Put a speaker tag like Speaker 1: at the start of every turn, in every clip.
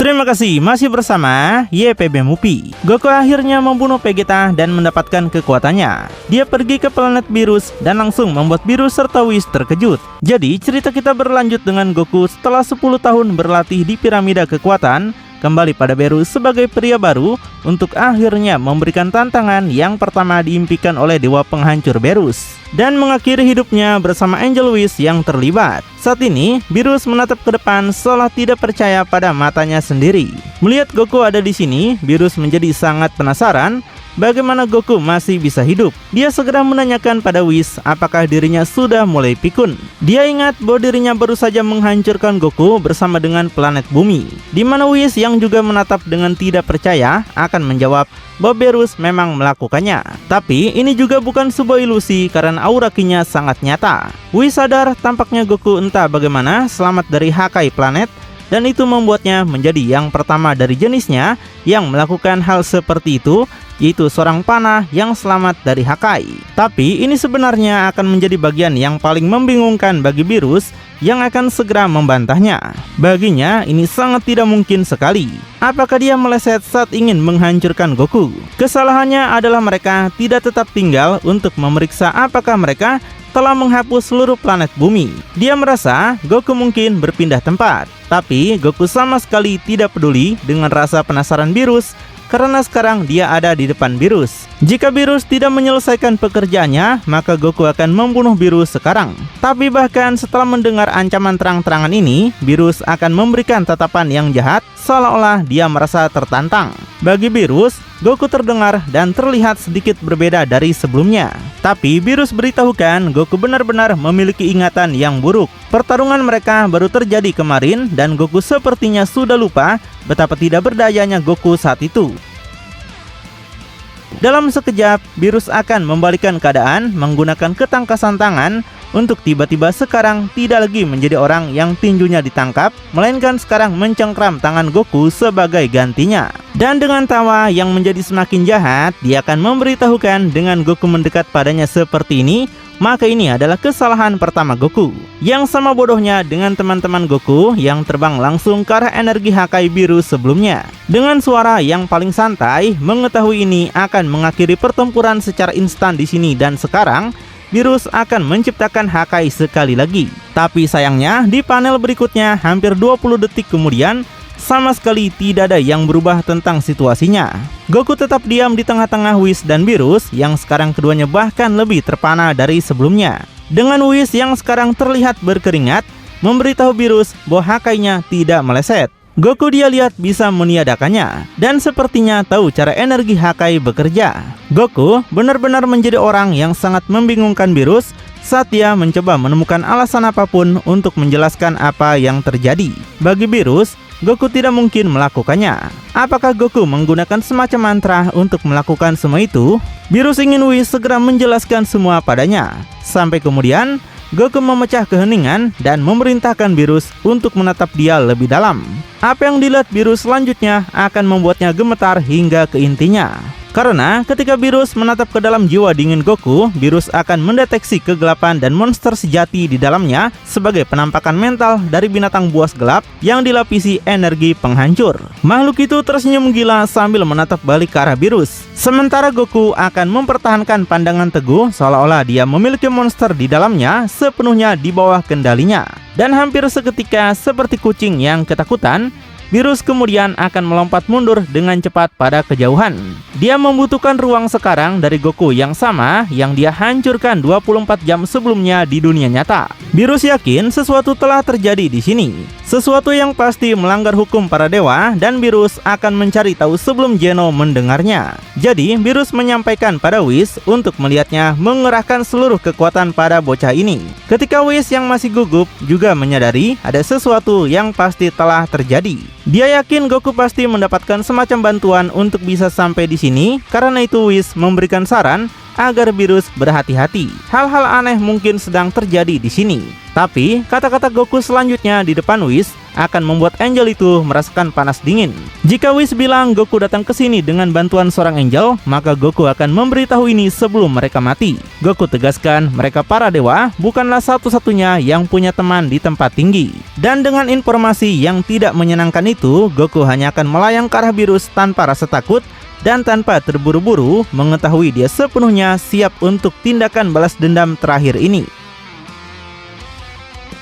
Speaker 1: Terima kasih masih bersama YPB Movie. Goku akhirnya membunuh Vegeta dan mendapatkan kekuatannya. Dia pergi ke planet Virus dan langsung membuat Virus serta Whis terkejut. Jadi cerita kita berlanjut dengan Goku setelah 10 tahun berlatih di piramida kekuatan, kembali pada Beerus sebagai pria baru untuk akhirnya memberikan tantangan yang pertama diimpikan oleh Dewa Penghancur Beerus dan mengakhiri hidupnya bersama Angel Whis yang terlibat. Saat ini, Beerus menatap ke depan seolah tidak percaya pada matanya sendiri. Melihat Goku ada di sini, Beerus menjadi sangat penasaran bagaimana Goku masih bisa hidup. Dia segera menanyakan pada Whis apakah dirinya sudah mulai pikun. Dia ingat bahwa dirinya baru saja menghancurkan Goku bersama dengan planet bumi, di mana Whis yang juga menatap dengan tidak percaya akan menjawab bahwa Beerus memang melakukannya. Tapi ini juga bukan sebuah ilusi karena aura Ki-nya sangat nyata. Whis sadar tampaknya Goku entah bagaimana selamat dari Hakai planet, dan itu membuatnya menjadi yang pertama dari jenisnya yang melakukan hal seperti itu, yaitu seorang panah yang selamat dari Hakai. Tapi ini sebenarnya akan menjadi bagian yang paling membingungkan bagi Beerus yang akan segera membantahnya. Baginya ini sangat tidak mungkin sekali. Apakah dia meleset saat ingin menghancurkan Goku? Kesalahannya adalah mereka tidak tetap tinggal untuk memeriksa apakah mereka telah menghapus seluruh planet bumi. Dia merasa Goku mungkin berpindah tempat, tapi Goku sama sekali tidak peduli dengan rasa penasaran Beerus karena sekarang dia ada di depan Beerus. Jika Beerus tidak menyelesaikan pekerjaannya, maka Goku akan membunuh Beerus sekarang. Tapi bahkan setelah mendengar ancaman terang-terangan ini, Beerus akan memberikan tatapan yang jahat seolah-olah dia merasa tertantang. Bagi Beerus, Goku terdengar dan terlihat sedikit berbeda dari sebelumnya. Tapi Beerus beritahukan Goku benar-benar memiliki ingatan yang buruk. Pertarungan mereka baru terjadi kemarin dan Goku sepertinya sudah lupa betapa tidak berdayanya Goku saat itu. Dalam sekejap, Beerus akan membalikan keadaan menggunakan ketangkasan tangan untuk tiba-tiba sekarang tidak lagi menjadi orang yang tinjunya ditangkap, melainkan sekarang mencengkram tangan Goku sebagai gantinya. Dan dengan tawa yang menjadi semakin jahat, dia akan memberitahukan dengan Goku mendekat padanya seperti ini, maka ini adalah kesalahan pertama Goku. Yang sama bodohnya dengan teman-teman Goku yang terbang langsung ke arah energi Hakai Beerus sebelumnya. Dengan suara yang paling santai, mengetahui ini akan mengakhiri pertempuran secara instan di sini dan sekarang, Beerus akan menciptakan Hakai sekali lagi. Tapi sayangnya di panel berikutnya hampir 20 detik kemudian sama sekali tidak ada yang berubah tentang situasinya. Goku tetap diam di tengah-tengah Whis dan Beerus yang sekarang keduanya bahkan lebih terpana dari sebelumnya. Dengan Whis yang sekarang terlihat berkeringat memberitahu Beerus bahwa Hakai-nya tidak meleset. Goku dia lihat bisa meniadakannya dan sepertinya tahu cara energi Hakai bekerja. Goku benar-benar menjadi orang yang sangat membingungkan Beerus saat dia mencoba menemukan alasan apapun untuk menjelaskan apa yang terjadi. Bagi Beerus, Goku tidak mungkin melakukannya. Apakah Goku menggunakan semacam mantra untuk melakukan semua itu? Beerus ingin Whis segera menjelaskan semua padanya. Sampai kemudian Goku memecah keheningan dan memerintahkan Beerus untuk menatap dia lebih dalam. Apa yang dilihat Beerus selanjutnya akan membuatnya gemetar hingga ke intinya. Karena ketika Beerus menatap ke dalam jiwa dingin Goku, Beerus akan mendeteksi kegelapan dan monster sejati di dalamnya sebagai penampakan mental dari binatang buas gelap yang dilapisi energi penghancur. Makhluk itu tersenyum gila sambil menatap balik ke arah Beerus. Sementara Goku akan mempertahankan pandangan teguh seolah-olah dia memiliki monster di dalamnya sepenuhnya di bawah kendalinya. Dan hampir seketika seperti kucing yang ketakutan, Beerus kemudian akan melompat mundur dengan cepat pada kejauhan. Dia membutuhkan ruang sekarang dari Goku yang sama yang dia hancurkan 24 jam sebelumnya di dunia nyata. Beerus yakin sesuatu telah terjadi di sini. Sesuatu yang pasti melanggar hukum para dewa dan Beerus akan mencari tahu sebelum Geno mendengarnya. Jadi Beerus menyampaikan pada Whis untuk melihatnya mengerahkan seluruh kekuatan pada bocah ini. Ketika Whis yang masih gugup juga menyadari ada sesuatu yang pasti telah terjadi. Dia yakin Goku pasti mendapatkan semacam bantuan untuk bisa sampai di sini. Karena itu Whis memberikan saran agar virus berhati-hati. Hal-hal aneh mungkin sedang terjadi di sini. Tapi kata-kata Goku selanjutnya di depan Whis akan membuat Angel itu merasakan panas dingin. Jika Whis bilang Goku datang ke sini dengan bantuan seorang Angel, maka Goku akan memberitahu ini sebelum mereka mati. Goku tegaskan mereka para dewa bukanlah satu-satunya yang punya teman di tempat tinggi. Dan dengan informasi yang tidak menyenangkan itu, Goku hanya akan melayang ke arah virus tanpa rasa takut dan tanpa terburu-buru, mengetahui dia sepenuhnya siap untuk tindakan balas dendam terakhir ini.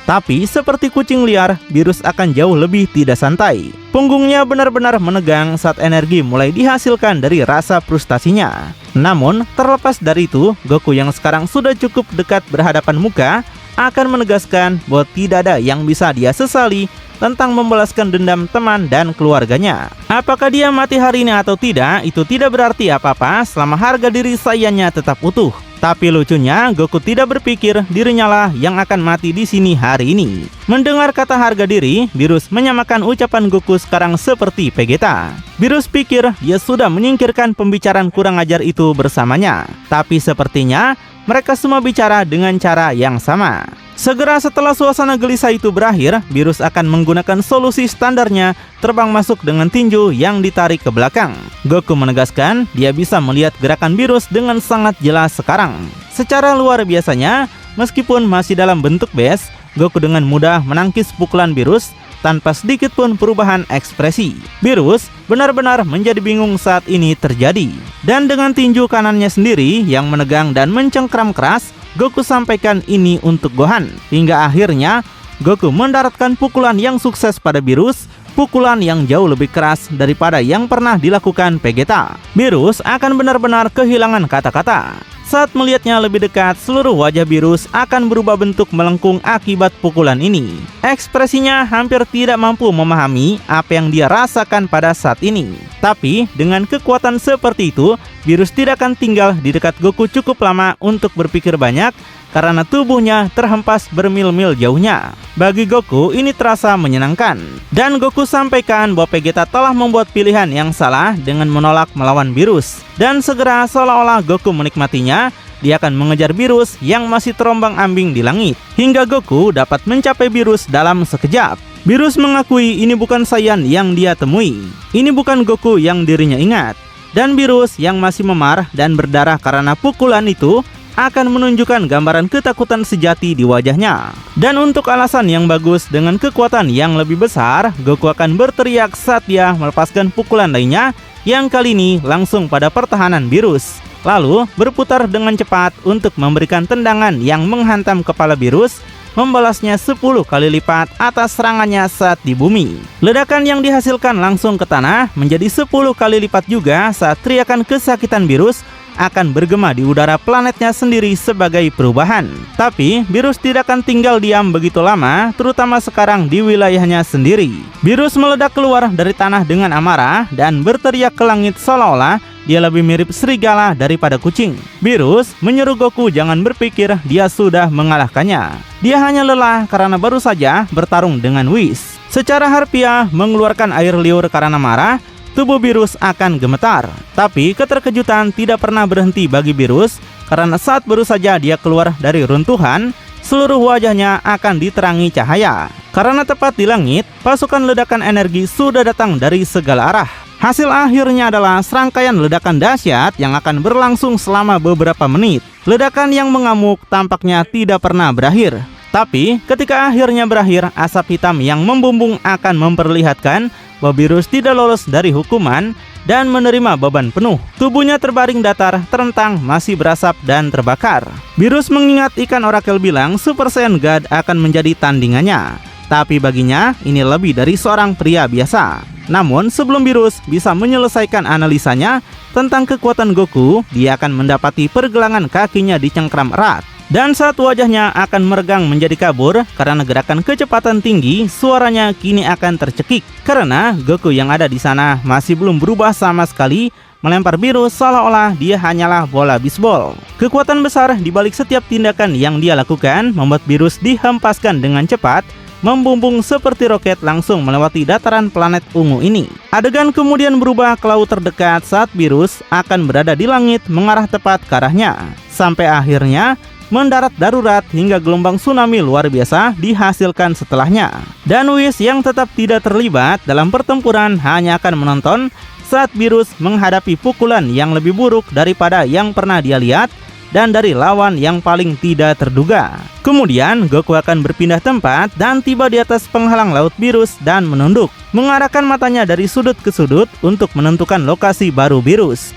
Speaker 1: Tapi seperti kucing liar, virus akan jauh lebih tidak santai. Punggungnya benar-benar menegang saat energi mulai dihasilkan dari rasa frustasinya. Namun, terlepas dari itu, Goku yang sekarang sudah cukup dekat berhadapan muka akan menegaskan bahwa tidak ada yang bisa dia sesali tentang membalaskan dendam teman dan keluarganya. Apakah dia mati hari ini atau tidak, itu tidak berarti apa-apa selama harga diri sayanya tetap utuh. Tapi lucunya, Goku tidak berpikir dirinya lah yang akan mati di sini hari ini. Mendengar kata harga diri, Virus menyamakan ucapan Goku sekarang seperti Vegeta. Virus pikir dia sudah menyingkirkan pembicaraan kurang ajar itu bersamanya. Tapi sepertinya mereka semua bicara dengan cara yang sama. Segera setelah suasana gelisah itu berakhir, Virus akan menggunakan solusi standarnya terbang masuk dengan tinju yang ditarik ke belakang. Goku menegaskan dia bisa melihat gerakan Virus dengan sangat jelas sekarang. Secara luar biasanya, meskipun masih dalam bentuk base, Goku dengan mudah menangkis pukulan Virus tanpa sedikit pun perubahan ekspresi. Virus benar-benar menjadi bingung saat ini terjadi. Dan dengan tinju kanannya sendiri yang menegang dan mencengkram keras, Goku sampaikan ini untuk Gohan. Hingga akhirnya Goku mendaratkan pukulan yang sukses pada Virus, pukulan yang jauh lebih keras daripada yang pernah dilakukan Vegeta. Virus akan benar-benar kehilangan kata-kata. Saat melihatnya lebih dekat, seluruh wajah Virus akan berubah bentuk melengkung akibat pukulan ini. Ekspresinya hampir tidak mampu memahami apa yang dia rasakan pada saat ini. Tapi dengan kekuatan seperti itu, Virus tidak akan tinggal di dekat Goku cukup lama untuk berpikir banyak karena tubuhnya terhempas bermil-mil jauhnya. Bagi Goku ini terasa menyenangkan. Dan Goku sampaikan bahwa Vegeta telah membuat pilihan yang salah dengan menolak melawan Virus. Dan segera seolah-olah Goku menikmatinya, dia akan mengejar Virus yang masih terombang-ambing di langit. Hingga Goku dapat mencapai Virus dalam sekejap. Virus mengakui ini bukan Saiyan yang dia temui. Ini bukan Goku yang dirinya ingat. Dan Virus yang masih memar dan berdarah karena pukulan itu akan menunjukkan gambaran ketakutan sejati di wajahnya. Dan untuk alasan yang bagus dengan kekuatan yang lebih besar, Goku akan berteriak saat dia melepaskan pukulan lainnya yang kali ini langsung pada pertahanan Virus. Lalu berputar dengan cepat untuk memberikan tendangan yang menghantam kepala Virus, membalasnya 10 kali lipat atas serangannya saat di bumi. Ledakan yang dihasilkan langsung ke tanah menjadi 10 kali lipat juga saat teriakan kesakitan Virus akan bergema di udara planetnya sendiri sebagai perubahan. Tapi Virus tidak akan tinggal diam begitu lama, terutama sekarang di wilayahnya sendiri. Virus meledak keluar dari tanah dengan amarah dan berteriak ke langit seolah-olah dia lebih mirip serigala daripada kucing. Virus menyuruh Goku jangan berpikir dia sudah mengalahkannya. Dia hanya lelah karena baru saja bertarung dengan Whis. Secara harfiah mengeluarkan air liur karena marah, tubuh Virus akan gemetar. Tapi keterkejutan tidak pernah berhenti bagi Virus, karena saat baru saja dia keluar dari runtuhan, seluruh wajahnya akan diterangi cahaya. Karena tepat di langit, pasukan ledakan energi sudah datang dari segala arah. Hasil akhirnya adalah serangkaian ledakan dahsyat yang akan berlangsung selama beberapa menit. Ledakan yang mengamuk tampaknya tidak pernah berakhir. Tapi ketika akhirnya berakhir, asap hitam yang membumbung akan memperlihatkan bahwa Virus tidak lolos dari hukuman dan menerima beban penuh. Tubuhnya terbaring datar, terentang, masih berasap dan terbakar. Virus mengingat ikan orakel bilang Super Saiyan God akan menjadi tandingannya. Tapi baginya ini lebih dari seorang pria biasa. Namun sebelum Virus bisa menyelesaikan analisanya tentang kekuatan Goku, dia akan mendapati pergelangan kakinya dicengkram erat. Dan saat wajahnya akan meregang menjadi kabur karena gerakan kecepatan tinggi, suaranya kini akan tercekik. Karena Goku yang ada di sana masih belum berubah sama sekali, melempar Virus seolah-olah dia hanyalah bola bisbol. Kekuatan besar di balik setiap tindakan yang dia lakukan membuat Virus dihempaskan dengan cepat, membumbung seperti roket langsung melewati dataran planet ungu ini. Adegan kemudian berubah ke laut terdekat saat Beerus akan berada di langit mengarah tepat ke arahnya, sampai akhirnya mendarat darurat hingga gelombang tsunami luar biasa dihasilkan setelahnya. Dan Whis yang tetap tidak terlibat dalam pertempuran hanya akan menonton saat Beerus menghadapi pukulan yang lebih buruk daripada yang pernah dia lihat dan dari lawan yang paling tidak terduga. Kemudian Goku akan berpindah tempat dan tiba di atas penghalang laut Beerus dan menunduk, mengarahkan matanya dari sudut ke sudut untuk menentukan lokasi baru Beerus.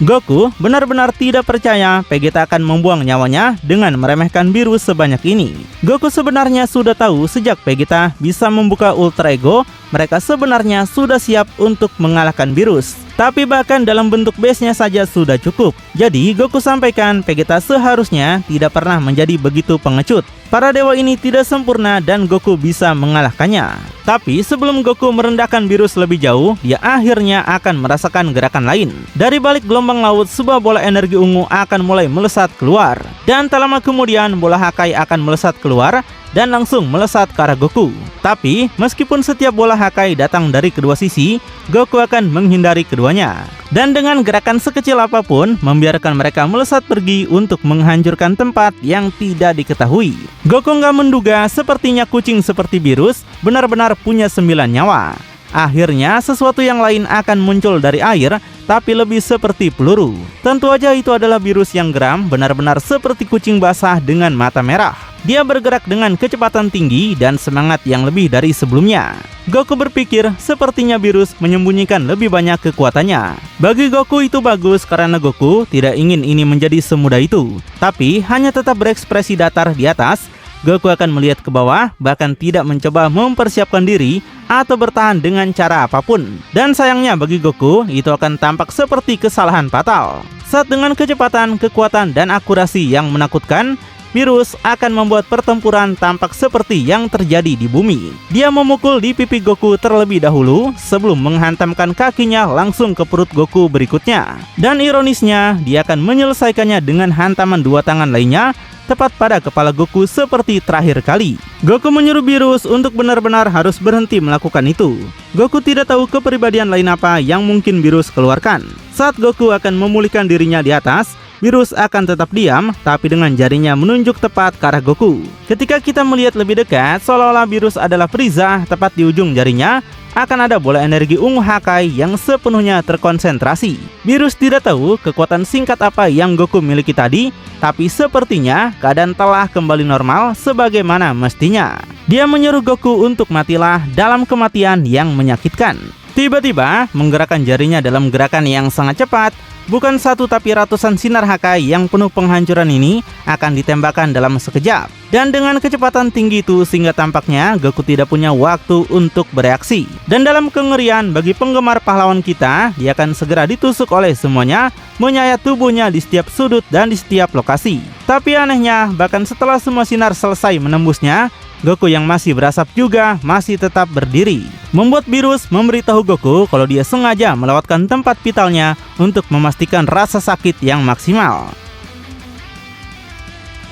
Speaker 1: Goku benar-benar tidak percaya Vegeta akan membuang nyawanya dengan meremehkan Beerus sebanyak ini. Goku sebenarnya sudah tahu sejak Vegeta bisa membuka Ultra Ego, mereka sebenarnya sudah siap untuk mengalahkan Beerus. Tapi bahkan dalam bentuk base-nya saja sudah cukup. Jadi Goku sampaikan Vegeta seharusnya tidak pernah menjadi begitu pengecut. Para dewa ini tidak sempurna dan Goku bisa mengalahkannya. Tapi sebelum Goku merendahkan Beerus lebih jauh, dia akhirnya akan merasakan gerakan lain. Dari balik gelombang laut, sebuah bola energi ungu akan mulai melesat keluar. Dan tak lama kemudian bola Hakai akan melesat keluar dan langsung melesat ke arah Goku. Tapi meskipun setiap bola Hakai datang dari kedua sisi, Goku akan menghindari keduanya. Dan dengan gerakan sekecil apapun, membiarkan mereka melesat pergi untuk menghancurkan tempat yang tidak diketahui. Goku nggak menduga sepertinya kucing seperti Beerus benar-benar punya 9 nyawa. Akhirnya sesuatu yang lain akan muncul dari air, tapi lebih seperti peluru. Tentu aja itu adalah Beerus yang geram, benar-benar seperti kucing basah dengan mata merah. Dia bergerak dengan kecepatan tinggi dan semangat yang lebih dari sebelumnya. Goku berpikir sepertinya Beerus menyembunyikan lebih banyak kekuatannya. Bagi Goku itu bagus karena Goku tidak ingin ini menjadi semudah itu. Tapi hanya tetap berekspresi datar di atas. Goku akan melihat ke bawah, bahkan tidak mencoba mempersiapkan diri atau bertahan dengan cara apapun. Dan sayangnya bagi Goku, itu akan tampak seperti kesalahan fatal. Saat dengan kecepatan, kekuatan, dan akurasi yang menakutkan, Beerus akan membuat pertempuran tampak seperti yang terjadi di bumi. Dia memukul di pipi Goku terlebih dahulu sebelum menghantamkan kakinya langsung ke perut Goku berikutnya. Dan ironisnya, dia akan menyelesaikannya dengan hantaman dua tangan lainnya tepat pada kepala Goku seperti terakhir kali. Goku menyuruh Beerus untuk benar-benar harus berhenti melakukan itu. Goku tidak tahu kepribadian lain apa yang mungkin Beerus keluarkan. Saat Goku akan memulihkan dirinya di atas, Beerus akan tetap diam, tapi dengan jarinya menunjuk tepat ke arah Goku. Ketika kita melihat lebih dekat, seolah-olah Beerus adalah Frieza, tepat di ujung jarinya akan ada bola energi ungu Hakai yang sepenuhnya terkonsentrasi. Beerus tidak tahu kekuatan singkat apa yang Goku miliki tadi, tapi sepertinya keadaan telah kembali normal sebagaimana mestinya. Dia menyuruh Goku untuk matilah dalam kematian yang menyakitkan. Tiba-tiba menggerakkan jarinya dalam gerakan yang sangat cepat. Bukan satu tapi ratusan sinar Hakai yang penuh penghancuran ini akan ditembakkan dalam sekejap. Dan dengan kecepatan tinggi itu sehingga tampaknya Goku tidak punya waktu untuk bereaksi. Dan dalam kengerian bagi penggemar pahlawan kita, dia akan segera ditusuk oleh semuanya, menyayat tubuhnya di setiap sudut dan di setiap lokasi. Tapi anehnya, bahkan setelah semua sinar selesai menembusnya, Goku yang masih berasap juga masih tetap berdiri. Membuat Beerus memberitahu Goku kalau dia sengaja melewatkan tempat vitalnya untuk memastikan rasa sakit yang maksimal.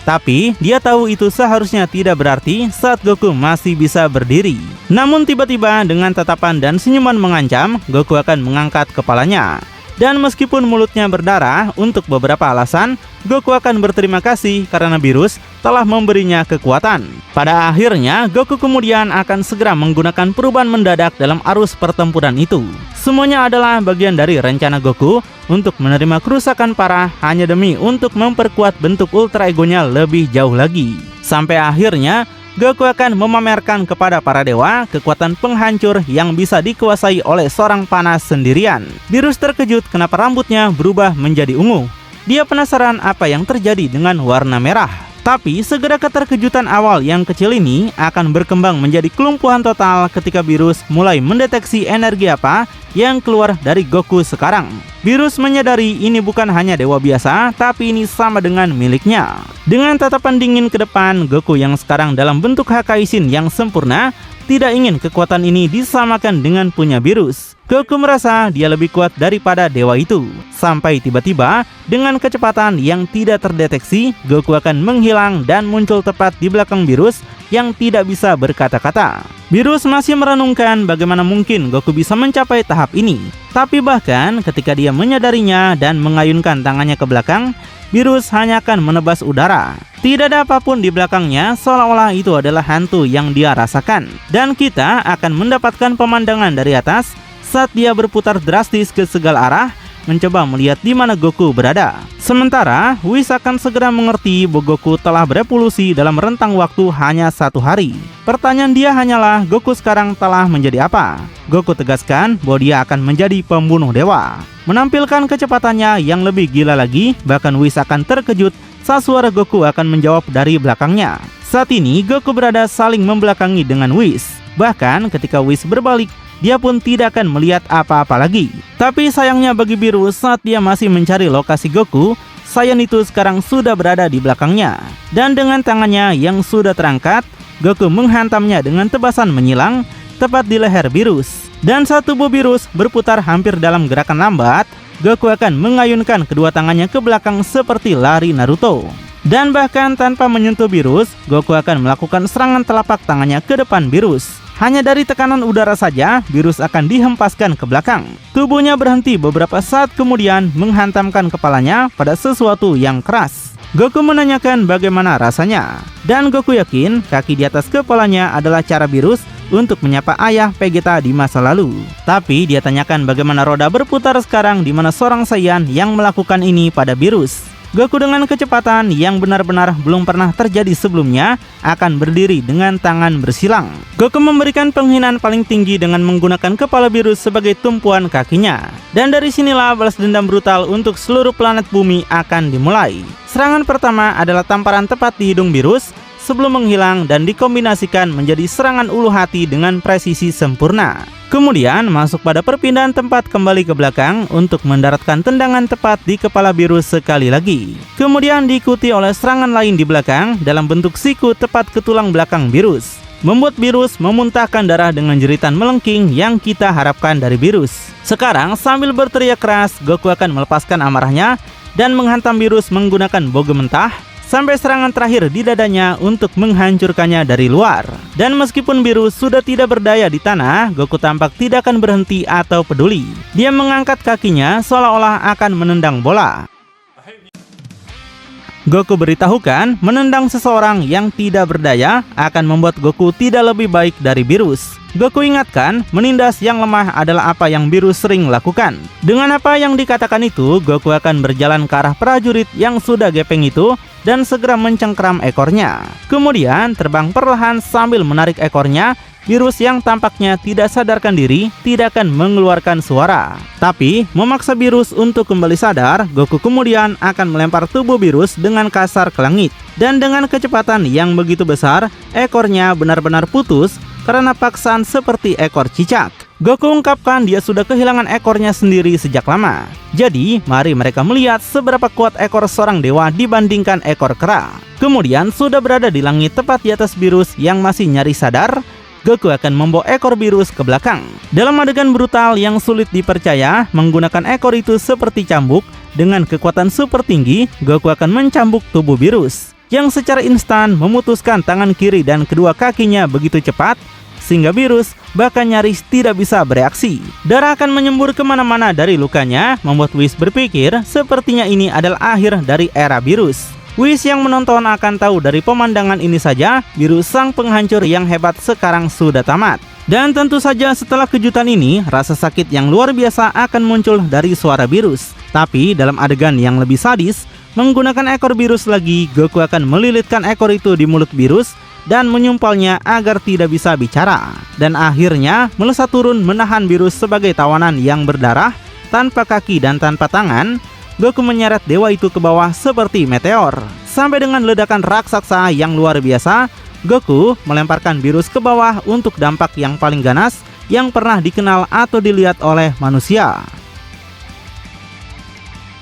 Speaker 1: Tapi dia tahu itu seharusnya tidak berarti saat Goku masih bisa berdiri. Namun tiba-tiba dengan tatapan dan senyuman mengancam, Goku akan mengangkat kepalanya. Dan meskipun mulutnya berdarah, untuk beberapa alasan, Goku akan berterima kasih karena Beerus telah memberinya kekuatan. Pada akhirnya, Goku kemudian akan segera menggunakan perubahan mendadak dalam arus pertempuran itu. Semuanya adalah bagian dari rencana Goku untuk menerima kerusakan parah hanya demi untuk memperkuat bentuk Ultra Egonya lebih jauh lagi. Sampai akhirnya, Goku akan memamerkan kepada para dewa kekuatan penghancur yang bisa dikuasai oleh seorang panas sendirian. Beerus terkejut kenapa rambutnya berubah menjadi ungu. Dia penasaran apa yang terjadi dengan warna merah. Tapi segera keterkejutan awal yang kecil ini akan berkembang menjadi kelumpuhan total ketika Beerus mulai mendeteksi energi apa yang keluar dari Goku sekarang. Beerus menyadari ini bukan hanya dewa biasa, tapi ini sama dengan miliknya. Dengan tatapan dingin ke depan, Goku yang sekarang dalam bentuk Hakaishin yang sempurna tidak ingin kekuatan ini disamakan dengan punya Beerus. Goku merasa dia lebih kuat daripada dewa itu. Sampai tiba-tiba, dengan kecepatan yang tidak terdeteksi, Goku akan menghilang dan muncul tepat di belakang Beerus yang tidak bisa berkata-kata. Virus masih merenungkan bagaimana mungkin Goku bisa mencapai tahap ini. Tapi bahkan ketika dia menyadarinya dan mengayunkan tangannya ke belakang, Virus hanya akan menebas udara. Tidak ada apapun di belakangnya, seolah-olah itu adalah hantu yang dia rasakan. Dan kita akan mendapatkan pemandangan dari atas saat dia berputar drastis ke segala arah, mencoba melihat di mana Goku berada. Sementara, Whis akan segera mengerti bahwa Goku telah berevolusi dalam rentang waktu hanya 1 hari. Pertanyaan dia hanyalah, Goku sekarang telah menjadi apa? Goku tegaskan bahwa dia akan menjadi pembunuh dewa. Menampilkan kecepatannya yang lebih gila lagi, bahkan Whis akan terkejut saat suara Goku akan menjawab dari belakangnya. Saat ini, Goku berada saling membelakangi dengan Whis. Bahkan ketika Whis berbalik, dia pun tidak akan melihat apa-apa lagi. Tapi sayangnya bagi Virus, saat dia masih mencari lokasi Goku, Saiyan itu sekarang sudah berada di belakangnya. Dan dengan tangannya yang sudah terangkat, Goku menghantamnya dengan tebasan menyilang tepat di leher Virus. Dan saat tubuh Virus berputar hampir dalam gerakan lambat, Goku akan mengayunkan kedua tangannya ke belakang seperti lari Naruto. Dan bahkan tanpa menyentuh Virus, Goku akan melakukan serangan telapak tangannya ke depan Virus. Hanya dari tekanan udara saja, Virus akan dihempaskan ke belakang. Tubuhnya berhenti beberapa saat kemudian menghantamkan kepalanya pada sesuatu yang keras. Goku menanyakan bagaimana rasanya. Dan Goku yakin kaki di atas kepalanya adalah cara Virus untuk menyapa ayah Vegeta di masa lalu. Tapi dia tanyakan bagaimana roda berputar sekarang di mana seorang Saiyan yang melakukan ini pada Virus. Goku dengan kecepatan yang benar-benar belum pernah terjadi sebelumnya akan berdiri dengan tangan bersilang. Goku memberikan penghinaan paling tinggi dengan menggunakan kepala Virus sebagai tumpuan kakinya. Dan dari sinilah balas dendam brutal untuk seluruh planet bumi akan dimulai. Serangan pertama adalah tamparan tepat di hidung Virus sebelum menghilang dan dikombinasikan menjadi serangan ulu hati dengan presisi sempurna. Kemudian masuk pada perpindahan tempat kembali ke belakang untuk mendaratkan tendangan tepat di kepala Virus sekali lagi. Kemudian diikuti oleh serangan lain di belakang dalam bentuk siku tepat ke tulang belakang Virus, membuat Virus memuntahkan darah dengan jeritan melengking yang kita harapkan dari Virus. Sekarang sambil berteriak keras, Goku akan melepaskan amarahnya dan menghantam Virus menggunakan boge mentah sampai serangan terakhir di dadanya untuk menghancurkannya dari luar. Dan meskipun Virus sudah tidak berdaya di tanah, Goku tampak tidak akan berhenti atau peduli. Dia mengangkat kakinya seolah-olah akan menendang bola. Goku beritahukan menendang seseorang yang tidak berdaya akan membuat Goku tidak lebih baik dari Virus. Goku ingatkan menindas yang lemah adalah apa yang Virus sering lakukan. Dengan apa yang dikatakan itu, Goku akan berjalan ke arah prajurit yang sudah gepeng itu dan segera mencengkram ekornya. Kemudian terbang perlahan sambil menarik ekornya. Virus yang tampaknya tidak sadarkan diri tidak akan mengeluarkan suara. Tapi memaksa Virus untuk kembali sadar, Goku kemudian akan melempar tubuh Virus dengan kasar ke langit. Dan dengan kecepatan yang begitu besar, ekornya benar-benar putus karena paksaan seperti ekor cicak. Goku ungkapkan dia sudah kehilangan ekornya sendiri sejak lama. Jadi, mari mereka melihat seberapa kuat ekor seorang dewa dibandingkan ekor kera. Kemudian sudah berada di langit tepat di atas Virus yang masih nyaris sadar, Goku akan membawa ekor Virus ke belakang. Dalam adegan brutal yang sulit dipercaya, menggunakan ekor itu seperti cambuk, dengan kekuatan super tinggi, Goku akan mencambuk tubuh Virus, yang secara instan memutuskan tangan kiri dan kedua kakinya begitu cepat, sehingga Virus bahkan nyaris tidak bisa bereaksi. Darah akan menyembur kemana-mana dari lukanya, membuat Whis berpikir sepertinya ini adalah akhir dari era Virus. Whis yang menonton akan tahu dari pemandangan ini saja, Virus sang penghancur yang hebat sekarang sudah tamat. Dan tentu saja setelah kejutan ini, rasa sakit yang luar biasa akan muncul dari suara Virus. Tapi dalam adegan yang lebih sadis, menggunakan ekor Virus lagi, Goku akan melilitkan ekor itu di mulut Virus dan menyumpalnya agar tidak bisa bicara. Dan akhirnya melesat turun menahan Virus sebagai tawanan yang berdarah, tanpa kaki dan tanpa tangan. Goku menyeret dewa itu ke bawah seperti meteor. Sampai dengan ledakan raksasa yang luar biasa, Goku melemparkan Virus ke bawah untuk dampak yang paling ganas yang pernah dikenal atau dilihat oleh manusia.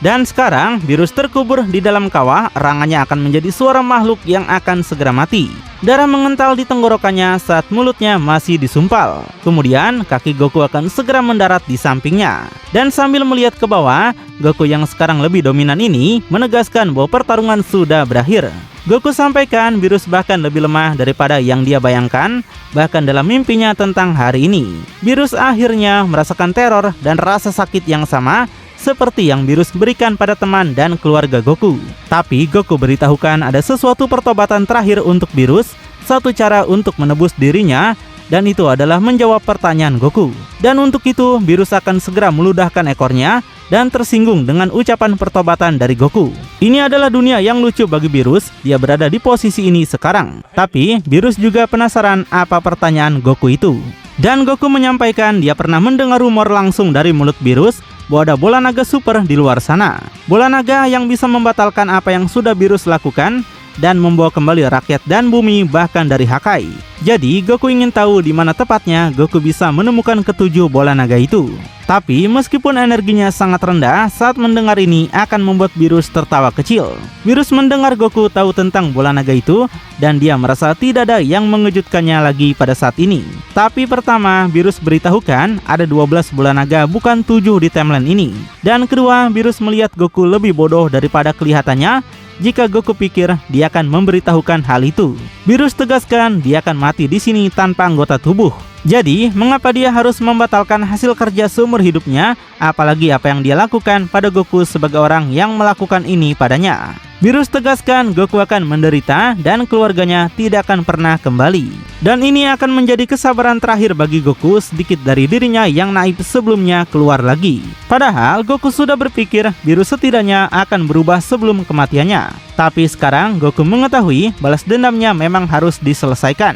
Speaker 1: Dan sekarang Virus terkubur di dalam kawah, erangannya akan menjadi suara makhluk yang akan segera mati. Darah mengental di tenggorokannya saat mulutnya masih disumpal. Kemudian kaki Goku akan segera mendarat di sampingnya. Dan sambil melihat ke bawah, Goku yang sekarang lebih dominan ini menegaskan bahwa pertarungan sudah berakhir. Goku sampaikan Beerus bahkan lebih lemah daripada yang dia bayangkan, bahkan dalam mimpinya tentang hari ini. Beerus akhirnya merasakan teror dan rasa sakit yang sama seperti yang Beerus berikan pada teman dan keluarga Goku. Tapi Goku beritahukan ada sesuatu pertobatan terakhir untuk Beerus, satu cara untuk menebus dirinya, dan itu adalah menjawab pertanyaan Goku. Dan untuk itu Beerus akan segera meludahkan ekornya dan tersinggung dengan ucapan pertobatan dari Goku. Ini adalah dunia yang lucu bagi Beerus, dia berada di posisi ini sekarang. Tapi Beerus juga penasaran apa pertanyaan Goku itu. Dan Goku menyampaikan dia pernah mendengar rumor langsung dari mulut Beerus bahwa ada bola naga super di luar sana. Bola naga yang bisa membatalkan apa yang sudah Beerus lakukan dan membawa kembali rakyat dan bumi bahkan dari Hakai. Jadi Goku ingin tahu di mana tepatnya Goku bisa menemukan ketujuh bola naga itu. Tapi meskipun energinya sangat rendah, saat mendengar ini akan membuat Beerus tertawa kecil. Beerus mendengar Goku tahu tentang bola naga itu dan dia merasa tidak ada yang mengejutkannya lagi pada saat ini. Tapi pertama, Beerus beritahukan ada 12 bola naga bukan 7 di timeline ini. Dan kedua, Beerus melihat Goku lebih bodoh daripada kelihatannya jika Goku pikir dia akan memberitahukan hal itu. Beerus tegaskan dia akan mati di sini tanpa anggota tubuh. Jadi, mengapa dia harus membatalkan hasil kerja seumur hidupnya, apalagi apa yang dia lakukan pada Goku sebagai orang yang melakukan ini padanya. Beerus tegaskan Goku akan menderita dan keluarganya tidak akan pernah kembali. Dan ini akan menjadi kesabaran terakhir bagi Goku sedikit dari dirinya yang naif sebelumnya keluar lagi. Padahal Goku sudah berpikir Beerus setidaknya akan berubah sebelum kematiannya. Tapi sekarang Goku mengetahui balas dendamnya memang harus diselesaikan.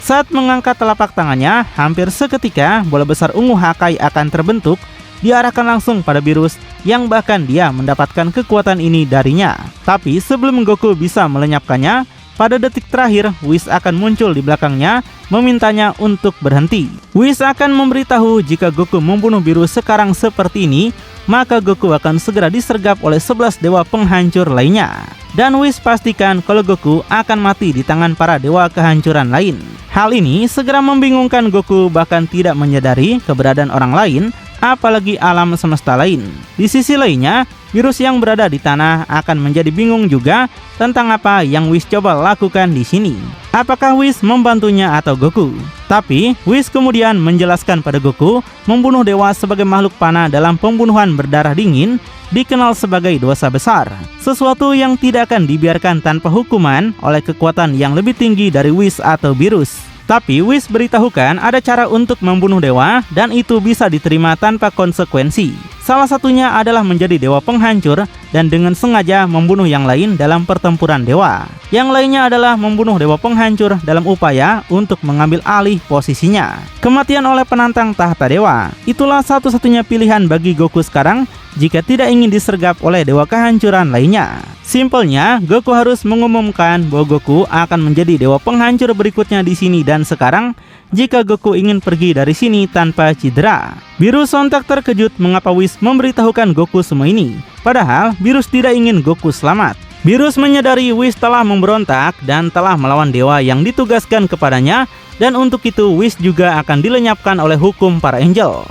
Speaker 1: Saat mengangkat telapak tangannya, hampir seketika bola besar ungu Hakai akan terbentuk, diarahkan langsung pada Beerus yang bahkan dia mendapatkan kekuatan ini darinya. Tapi sebelum Goku bisa melenyapkannya, pada detik terakhir Whis akan muncul di belakangnya memintanya untuk berhenti. Whis akan memberitahu jika Goku membunuh Beerus sekarang seperti ini, maka Goku akan segera disergap oleh 11 dewa penghancur lainnya. Dan Whis pastikan kalau Goku akan mati di tangan para dewa kehancuran lain. Hal ini segera membingungkan Goku, bahkan tidak menyadari keberadaan orang lain, apalagi alam semesta lain. Di sisi lainnya, Beerus yang berada di tanah akan menjadi bingung juga tentang apa yang Whis coba lakukan di sini. Apakah Whis membantunya atau Goku? Tapi Whis kemudian menjelaskan pada Goku, membunuh dewa sebagai makhluk panah dalam pembunuhan berdarah dingin dikenal sebagai dosa besar. Sesuatu yang tidak akan dibiarkan tanpa hukuman oleh kekuatan yang lebih tinggi dari Whis atau Beerus. Tapi Whis beritahukan ada cara untuk membunuh dewa dan itu bisa diterima tanpa konsekuensi. Salah satunya adalah menjadi dewa penghancur dan dengan sengaja membunuh yang lain dalam pertempuran dewa. Yang lainnya adalah membunuh dewa penghancur dalam upaya untuk mengambil alih posisinya. Kematian oleh penantang tahta dewa. Itulah satu-satunya pilihan bagi Goku sekarang jika tidak ingin disergap oleh dewa kehancuran lainnya. Simpelnya, Goku harus mengumumkan bahwa Goku akan menjadi dewa penghancur berikutnya di sini dan sekarang jika Goku ingin pergi dari sini tanpa cedera. Beerus sontak terkejut mengapa Whis memberitahukan Goku semua ini. Padahal Beerus tidak ingin Goku selamat. Beerus menyadari Whis telah memberontak dan telah melawan dewa yang ditugaskan kepadanya, dan untuk itu Whis juga akan dilenyapkan oleh hukum para angel.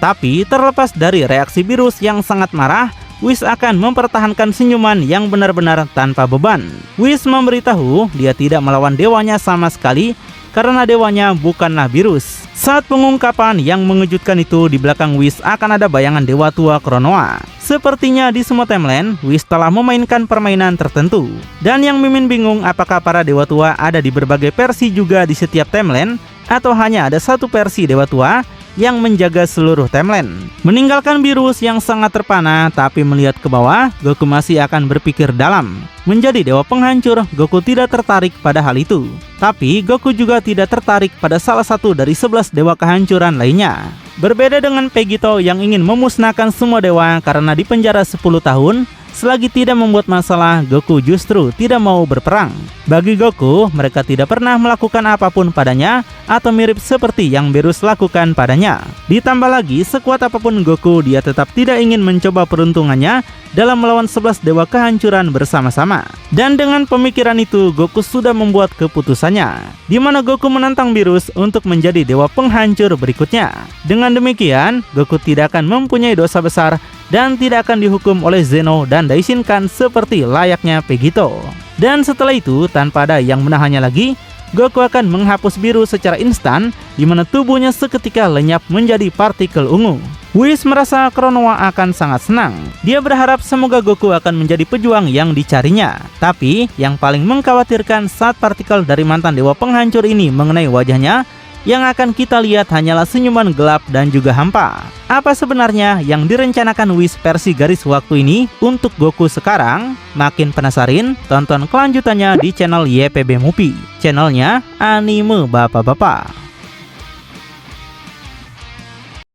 Speaker 1: Tapi terlepas dari reaksi Beerus yang sangat marah, Whis akan mempertahankan senyuman yang benar-benar tanpa beban. Whis memberitahu dia tidak melawan dewanya sama sekali karena dewanya bukanlah Beerus. Saat pengungkapan yang mengejutkan itu, di belakang Whis akan ada bayangan dewa tua Kronoa. Sepertinya di semua timeline, Whis telah memainkan permainan tertentu. Dan yang Mimin bingung apakah para dewa tua ada di berbagai versi juga di setiap timeline, atau hanya ada satu versi dewa tua yang menjaga seluruh timeline. Meninggalkan Beerus yang sangat terpana, tapi melihat ke bawah, Goku masih akan berpikir dalam. Menjadi dewa penghancur, Goku tidak tertarik pada hal itu. Tapi Goku juga tidak tertarik pada salah satu dari 11 dewa kehancuran lainnya. Berbeda dengan Vegito yang ingin memusnahkan semua dewa karena dipenjara 10 tahun, Selagi tidak membuat masalah, Goku justru tidak mau berperang. Bagi Goku, mereka tidak pernah melakukan apapun padanya atau mirip seperti yang Beerus lakukan padanya. Ditambah lagi, sekuat apapun Goku, dia tetap tidak ingin mencoba peruntungannya dalam melawan 11 dewa kehancuran bersama-sama. Dan dengan pemikiran itu, Goku sudah membuat keputusannya, di mana Goku menantang Beerus untuk menjadi dewa penghancur berikutnya. Dengan demikian, Goku tidak akan mempunyai dosa besar dan tidak akan dihukum oleh Zeno dan Daishinkan seperti layaknya Vegito. Dan setelah itu, tanpa ada yang menahannya lagi, Goku akan menghapus Beerus secara instan, di mana tubuhnya seketika lenyap menjadi partikel ungu. Whis merasa Konoha akan sangat senang. Dia berharap semoga Goku akan menjadi pejuang yang dicarinya. Tapi, yang paling mengkhawatirkan saat partikel dari mantan dewa penghancur ini mengenai wajahnya, yang akan kita lihat hanyalah senyuman gelap dan juga hampa. Apa sebenarnya yang direncanakan Whis versi garis waktu ini untuk Goku sekarang? Makin penasaran? Tonton kelanjutannya di channel YPB Movie, channelnya Anime Bapak-Bapak.